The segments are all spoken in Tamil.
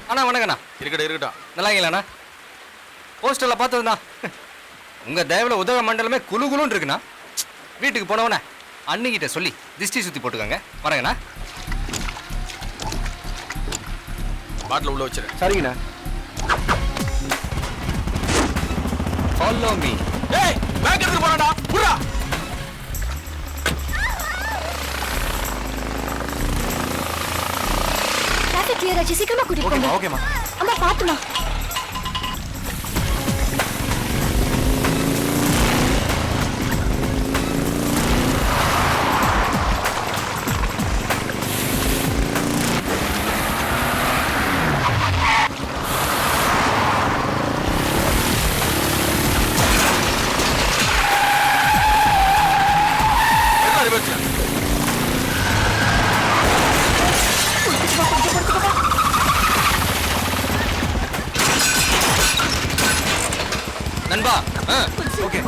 அண்ணா வணக்கண்ணா. இருக்கட்டும். நல்லா இருக்கீங்களாண்ணா? போஸ்டரில் பார்த்ததுண்ணா. உங்கள் தயவில் உதவ மண்டலமே குழு குழுன்னு இருக்குண்ணா. வீட்டுக்கு போனவண்ணே அன்னிக்கிட்ட சொல்லி திஷ்டி சுற்றி போட்டுக்கோங்க. வரேங்கண்ணா. பாட்டில் உள்ள வச்சிரு. சரிங்கண்ணா. Follow me. ஏய் பேக் எடுத்து போறடா. புறா. டிராஃபிக் கிளியர் ஆச்சு. சீக்கிரமா கூட்டிட்டு போங்க. ஓகேமா. அம்மா பாத்துமா. நண்பா. ஓகே.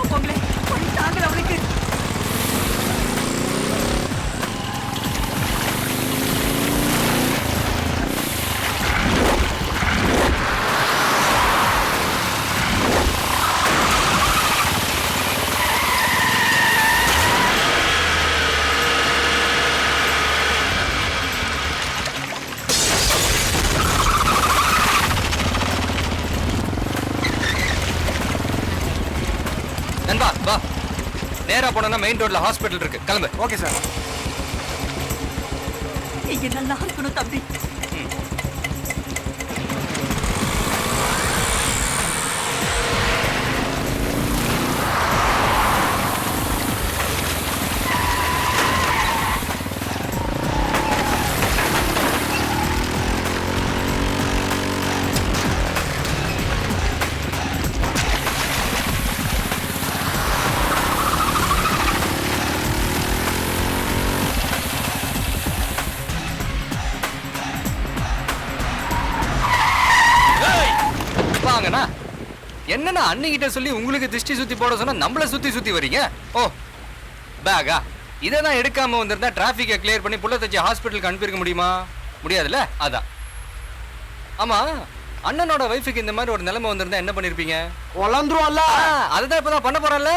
நண்பா வா. நேரா போனா மெயின் ரோட்ல ஹாஸ்பிடல் இருக்கு. கிளம்பு. Okay sir. நீங்க நல்லா இருக்கணும் தம்பி. வாங்கண்ணா. என்னண்ணா அன்னிக்கிட்ட சொல்லி உங்களுக்கு திஷ்டி சுத்தி போட சொன்னா நம்மள சுத்தி வரீங்க? ஓ பேகா. இதை நான் எடுக்காம வந்திருந்தா டிராஃபிக்கை கிளியர் பண்ணி புள்ள தச்சு ஹாஸ்பிட்டலுக்கு அனுப்பியிருக்க முடியுமா? முடியாதுல்ல. அதான். ஆமா, அண்ணனோட வைஃபுக்கு இந்த மாதிரி ஒரு நிலைமை வந்திருந்தா என்ன பண்ணிருப்பீங்க? வளர்ந்துரும்ல. அதுதான் இப்பதான் பண்ண போறேன்ல.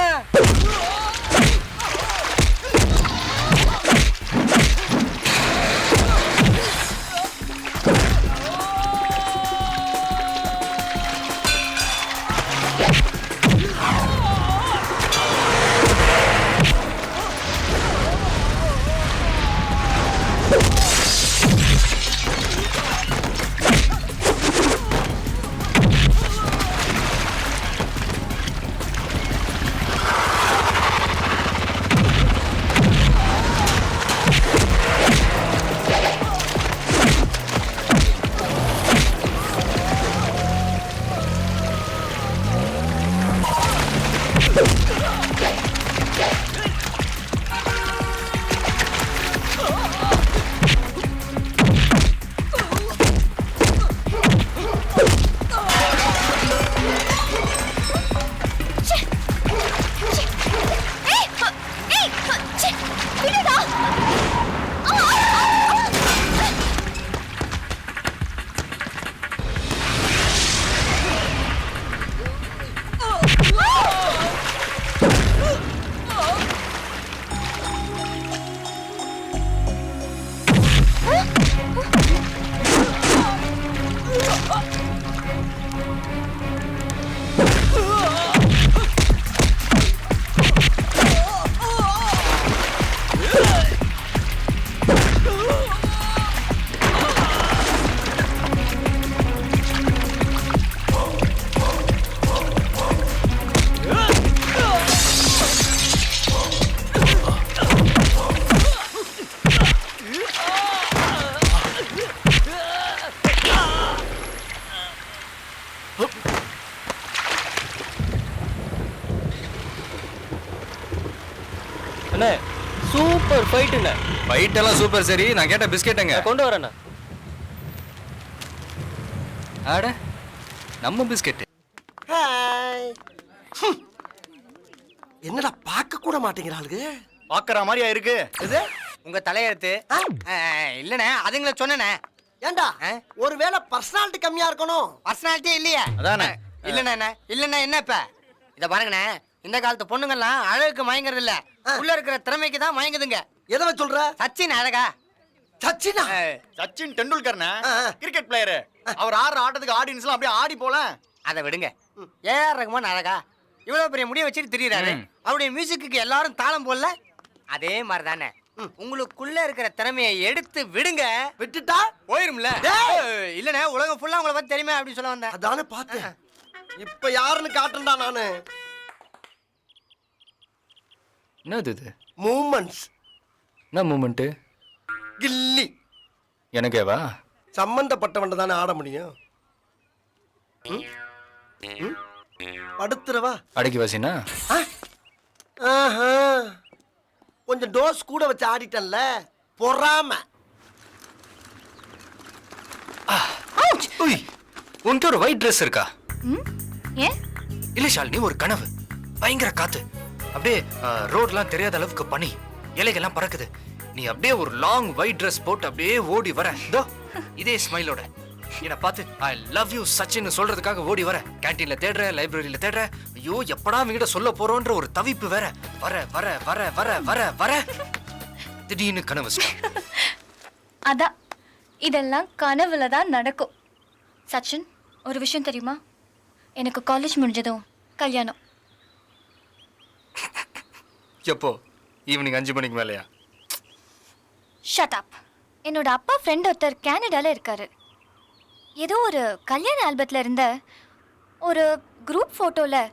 அண்ணே சூப்பர் ஃபைட்டுண்ணே. ஃபைட் எல்லாம் சூப்பர். சரி, நான் கேட்ட பிஸ்கெட்டுங்க கொண்டு வரேண்ணா. ஆட நம்ம பிஸ்கெட். என்னடா பார்க்க கூட மாட்டேங்கிறாளுங்க. பாக்குற மாதிரியா இருக்கு? இது உங்க தலையெழுத்து இல்லண்ணே, அதுங்களை சொன்னேண்ணே. ஏண்டா ஒருவேளை பர்சனாலிட்டி கம்மியா இருக்கணும். பர்சனாலிட்டி இல்லையா? அதானே. இல்லண்ணா என்ன இப்ப இத பாருங்கண்ணே, இந்த காலத்து பொண்ணுங்கெல்லாம் அழகுக்கு மயங்குறது இல்ல, உள்ள இருக்கிற திறமைக்கு தான் மயங்குதுங்க. எதை வச்சு சொல்ற? சச்சின் அழகா? சச்சினா? சச்சின் டெண்டுல்கர்னா ஆ, ஆ. Cricket player. அவர் ஆடுற ஆட்டத்துக்கு ஆடியன்ஸ் எல்லாம் அப்படியே ஆடி போல. அதை விடுங்க. ஏஆர் ரகுமான் அழகா? இவ்வளவு பெரிய முடிய வச்சுட்டு திரியறாரு. அவருடைய மியூசிக்கு எல்லாரும் தாளம் போடல. அதே மாதிரி தானே உங்களுக்குள்ள இருக்கிற திறமையை எடுத்து விடுங்க, விட்டுட்டா போயிரும்ல. இல்லண்ணே, உலகம் ஃபுல்லா உங்களை பத்தி தெரியுமே அப்படின்னு சொல்ல வந்தேன். அதானே பார்த்தேன். இப்ப யாருன்னு காட்டுறா நானு. என்னது இது? மூமெண்ட்ஸ். என்ன மூமெண்ட்டு? கில்லி. எனக்கேவா? சம்பந்தப்பட்டவன் தானே ஆட முடியும். ம்? ம்? படுத்துறவா? அடக்கி வாசினா? ஆஹா. கொஞ்சம் டோஸ் கூட வச்சு ஆடிட்டன்ல, பொறாம. உன்கிட்ட ஒரு ஒயிட் ட்ரெஸ் இருக்கா? ஏன்? இல்ல ஷாலினி, ஒரு கனவு. பயங்கர காத்து, அப்படியே ரோட்லாம் தெரியாத அளவுக்கு பனி, இலைகள்லாம் பறக்குது. நீ அப்படியே ஒரு லாங் ஒயிட் ட்ரெஸ் போட்டு அப்படியே ஓடி வர, இதோ இதே ஸ்மைலோட என்ன பார்த்து ஐ லவ் யூ சச்சின் சொல்றதுக்காக ஓடி வர. கேண்டீன்ல தேடுற, லைப்ரரியில தேடுற, ஐயோ எப்படா அவங்கிட்ட சொல்ல போறோன்ற ஒரு தவிப்பு வேற. வர வர வர வர வர வர திடீர்னு கனவு start. அதான் இதெல்லாம் கனவுல தான் நடக்கும். சச்சின், ஒரு விஷயம் தெரியுமா? எனக்கு காலேஜ் முடிஞ்சதும் கல்யாணம். எப்போ? ஈவினிங் 5 மணிக்கு மேலையா? Shut up. என்னோட அப்பா ஃப்ரெண்ட் ஒருத்தர் கனடால இருக்காரு. ஏதோ ஒரு கல்யாண ஆல்பத்தில் இருந்த ஒரு குரூப் ஃபோட்டோவில்,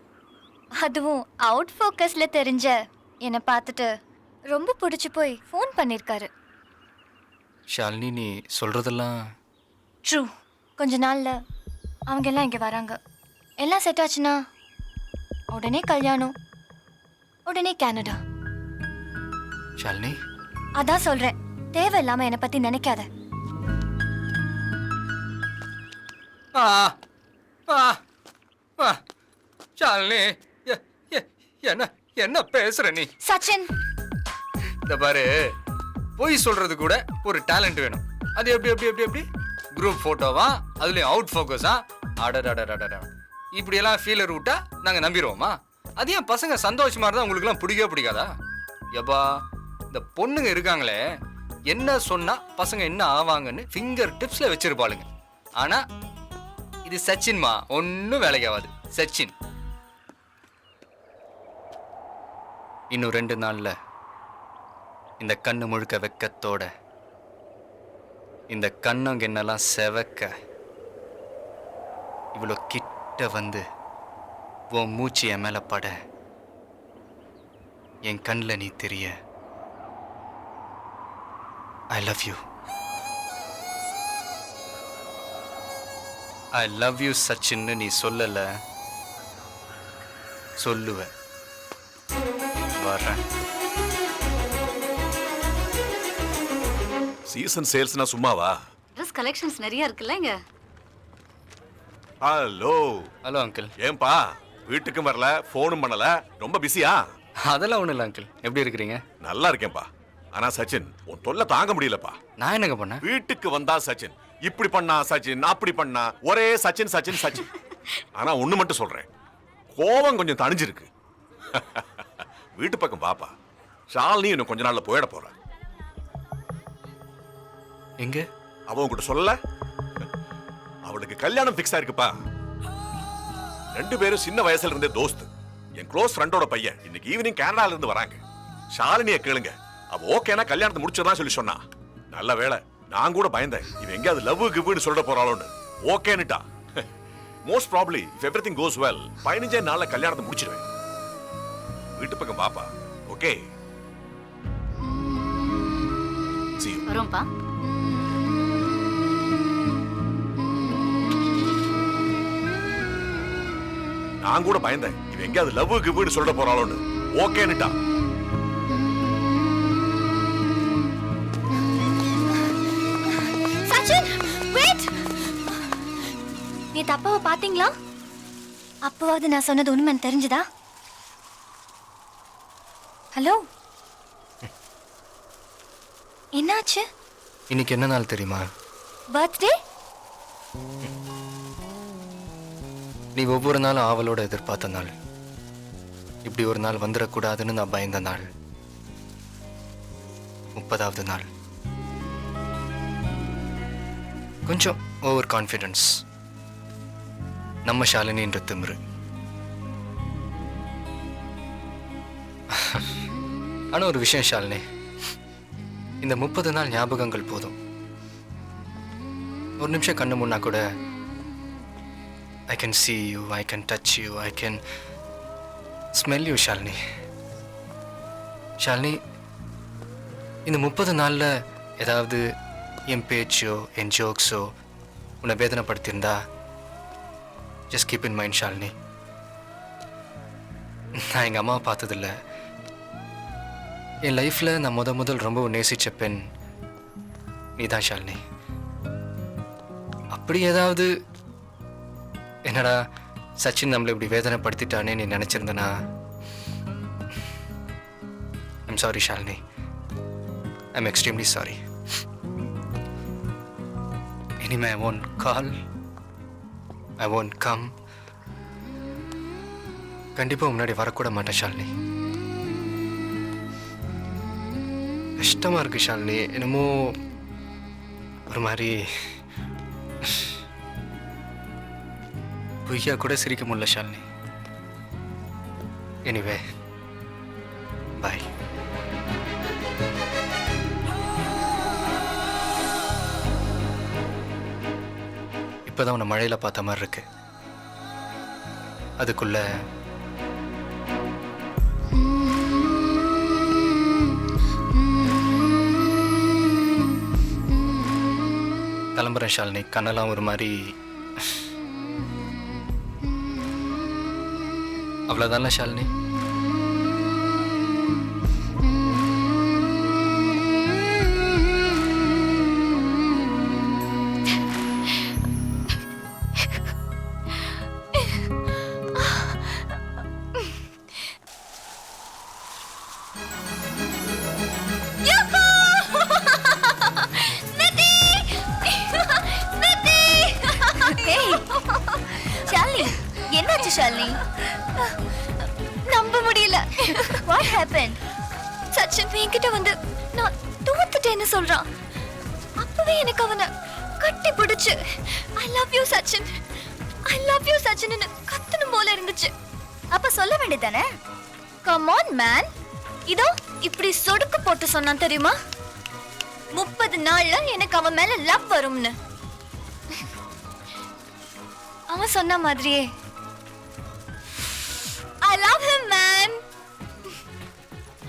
அதுவும் அவுட் ஃபோக்கஸில் தெரிஞ்ச என்னை பார்த்துட்டு ரொம்ப பிடிச்சி போய் ஃபோன் பண்ணியிருக்காரு. ஷாலினி, நீ சொல்றதெல்லாம் ட்ரூ. கொஞ்ச நாளில் அவங்க எல்லாம் இங்கே வராங்க. எல்லாம் செட் ஆச்சுன்னா உடனே கல்யாணம், உடனே கனடா. ஷாலினி, அதான் சொல்கிறேன், தேவையில்லாமல் என்னை பற்றி நினைக்காத. ஷாலினி, என்ன என்ன பேசுற நீ? சச்சின், இந்த பாரு, பொய் சொல்றது கூட ஒரு டேலண்ட் வேணும். அது எப்படி எப்படி எப்படி எப்படி குரூப் போட்டோவா, அதுலயும் அவுட் ஃபோக்கஸா? அடடடடடட, இப்படி எல்லாம் ஃபீலர் விட்டா நாங்க நம்பிடுவோமா? அது ஏன் பசங்க சந்தோஷமா இருந்தா உங்களுக்கு எல்லாம் பிடிக்கவே பிடிக்காதா? எப்பா, இந்த பொண்ணுங்க இருக்காங்களே, என்ன சொன்னா பசங்க என்ன ஆவாங்கன்னு ஃபிங்கர் டிப்ஸ்ல வச்சிருப்பாளுங்க. ஆனா இது சச்சின்மா, ஒன்னும் வேலைக்கு ஆகாது. சச்சின் இன்னும் 2 நாள்ல இந்த கண்ணு முழுக்க வெக்கத்தோட, இந்த கண்ணங்க என்னெல்லாம் செவக்க, இவ்வளோ கிட்ட வந்து உன் மூச்சு என் மேல பட, என் கண்ணில் நீ தெரிய, I love you, I love you சச்சின்னு நீ சொல்லல, சொல்லுவ. வர்றேன். சீசன் சேல்ஸ்னா சும்மாவா? ட்ரெஸ் கலெக்ஷன்ஸ் நிறைய இருக்குல்ல இங்க. ஹலோ. Hello uncle. ஏன்பா வீட்டுக்கும் வரல, ஃபோனும் பண்ணல, ரொம்ப பிஸியா? அதெல்லாம் ஒன்றும் இல்லை அங்கிள். எப்படி இருக்கிறீங்க? நல்லா இருக்கேன்பா. ஆனா சச்சின், உன் தொல்லை தாங்க முடியலப்பா. நான் என்னங்க பண்ணேன்? வீட்டுக்கு வந்தா சச்சின், இப்படி பண்ணா சச்சின், அப்படி பண்ணா, ஒரே சச்சின் சச்சின் சச்சின். ஆனா ஒண்ணு மட்டும் சொல்றேன், கோபம் கொஞ்சம் தணிஞ்சிருக்கு. வீட்டு பக்கம் பாப்பா. ஷாலினி இன்னும் கொஞ்ச நாள்ல போயிட போற. எங்க? அவ உன்கிட்ட சொல்லல? அவளுக்கு கல்யாணம் பிக்ஸ் ஆயிருக்குப்பா. 2 பேரும் சின்ன வயசுல இருந்தே தோஸ்து. என் க்ளோஸ் ஃப்ரெண்டோட பையன் இன்னைக்கு ஈவினிங் கனடால இருந்து வராங்க. ஷாலினியை கேளுங்க, அவ ஓகேனா கல்யாணத்தை முடிச்சிடலாம் சொல்லி சொன்னா. நல்ல வேளை, நான் கூட பயந்தேன் இவன் எங்கேயாவது லவ் கிவ்னு சொல்ல போறாளோன்னு. ஓகேன்னுட்டா. Most probably if everything goes well 15 நாள்ல கல்யாணத்தை முடிச்சிடுவேன். வீட்டு பக்கம் பாப்பா. Okay, see you. வரோம்ப்பா. நான் கூட பயந்தேன் இவன் எங்கேயாவது லவ் கிவ்னு சொல்ல போறாளோன்னு. ஓகேன்னுட்டா. சச்சின், வெயிட். நீ தப்பாவை பாத்தீங்களா? அப்போவாது நான் சொன்னது உண்மைன்னு தெரிஞ்சுதா? ஹலோ, என்னாச்சு? இன்னைக்கு என்ன நாள் தெரியுமா? பர்த்டே? நீ ஒவ்வொரு நாளும் ஆவலோட எதிர்பார்த்த நாள், இப்படி ஒரு நாள் வந்துடக்கூடாதுன்னு நான் பயந்த நாள், 30வது நாள். கொஞ்சம் ஓவர் கான்ஃபிடன்ஸ், நம்ம ஷாலினின்ற திமிரு. ஆனா ஒரு விஷயம் ஷாலினி, இந்த 30 நாள் ஞாபகங்கள் போதும். ஒரு நிமிஷம் கண்ணு முன்னா கூட I can see you, I can touch you, I can smell you, Shalini. Shalini, இந்த 30 நாளில் ஏதாவது என் பேச்சோ என் ஜோக்ஸோ உன்னை வேதனைப்படுத்தியிருந்தா just keep in mind Shalini. நான் எங்கள் அம்மாவை பார்த்ததில்ல. என் லைஃப்பில் நான் முதல் ரொம்ப நேசித்த பெண் நீ தான் ஷாலினி. அப்படி ஏதாவது என்னடா சச்சின் நம்மளை இப்படி வேதனைப்படுத்திட்டானே நீ நினச்சிருந்தனா, I'm sorry Shalini, I'm extremely sorry. இனிமே I won't call, I won't come. கண்டிப்பாக முன்னாடி வரக்கூட மாட்டேன் ஷாலினி. கஷ்டமாக இருக்கு ஷாலினி, என்னமோ ஒரு மாதிரி பொய்யா கூட சிரிக்க முடியல ஷாலினி. எனிவே பாய். இப்போதான் உன்னை மழையில் பார்த்த மாதிரி இருக்கு. அதுக்குள்ள கிளம்புறேன் ஷாலினி. கண்ணெல்லாம் ஒரு மாதிரி அவ்வளோதான்ல ஷாலினி. என்னாச்சு ஷாலினி? நம்ப முடியல. What happened? சச்சின் என்கிட்ட வந்து நான் தோத்துட்டேன்னு சொல்றான். அப்பவே எனக்கு அவனை கட்டி பிடிச்சு I love you Sachin, I love you சச்சின்னு கத்தணும் போல இருந்துச்சு. அப்ப சொல்ல வேண்டியதானே? Come on man. இதோ இப்படி சொடுக்கு போட்டு சொன்னான் தெரியுமா? 30 நாள்ல எனக்கு அவன் மேல லவ் வரும்னு. அவன் சொன்ன மாதிரியே I love him man.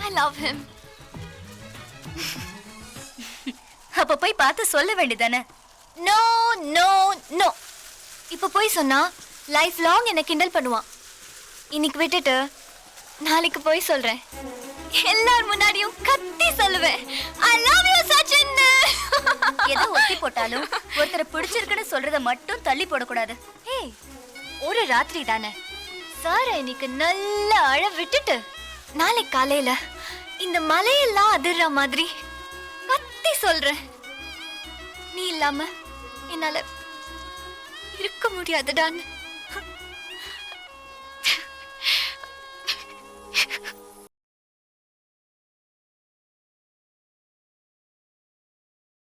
I love him. அப்ப போய் பார்த்து சொல்ல வேண்டியதானே? No no no. இப்ப போய் சொன்னா லைஃப் லாங் என்ன கிண்டல் பண்ணுவான். இன்னைக்கு விட்டுட்டு நாளைக்கு போய் சொல்றேன். எல்லார் முன்னாடியும் கத்தி சொல்லுவேன் I love you சச்சின். ஏதோ ஒத்தி போட்டாலும் ஒருத்தரை பிடிச்சிருக்குன்னு சொல்றத மட்டும் தள்ளி போடக்கூடாது. ஏய், ஒரு ராத்திரி தானே சார், இன்னைக்கு நல்ல அழ விட்டுட்டு நாளைக்கு காலையில இந்த மலையெல்லாம் அதிர்ற மாதிரி கத்தி சொல்றேன். நீ இல்லாம என்னால இருக்க முடியாதுடான்னு.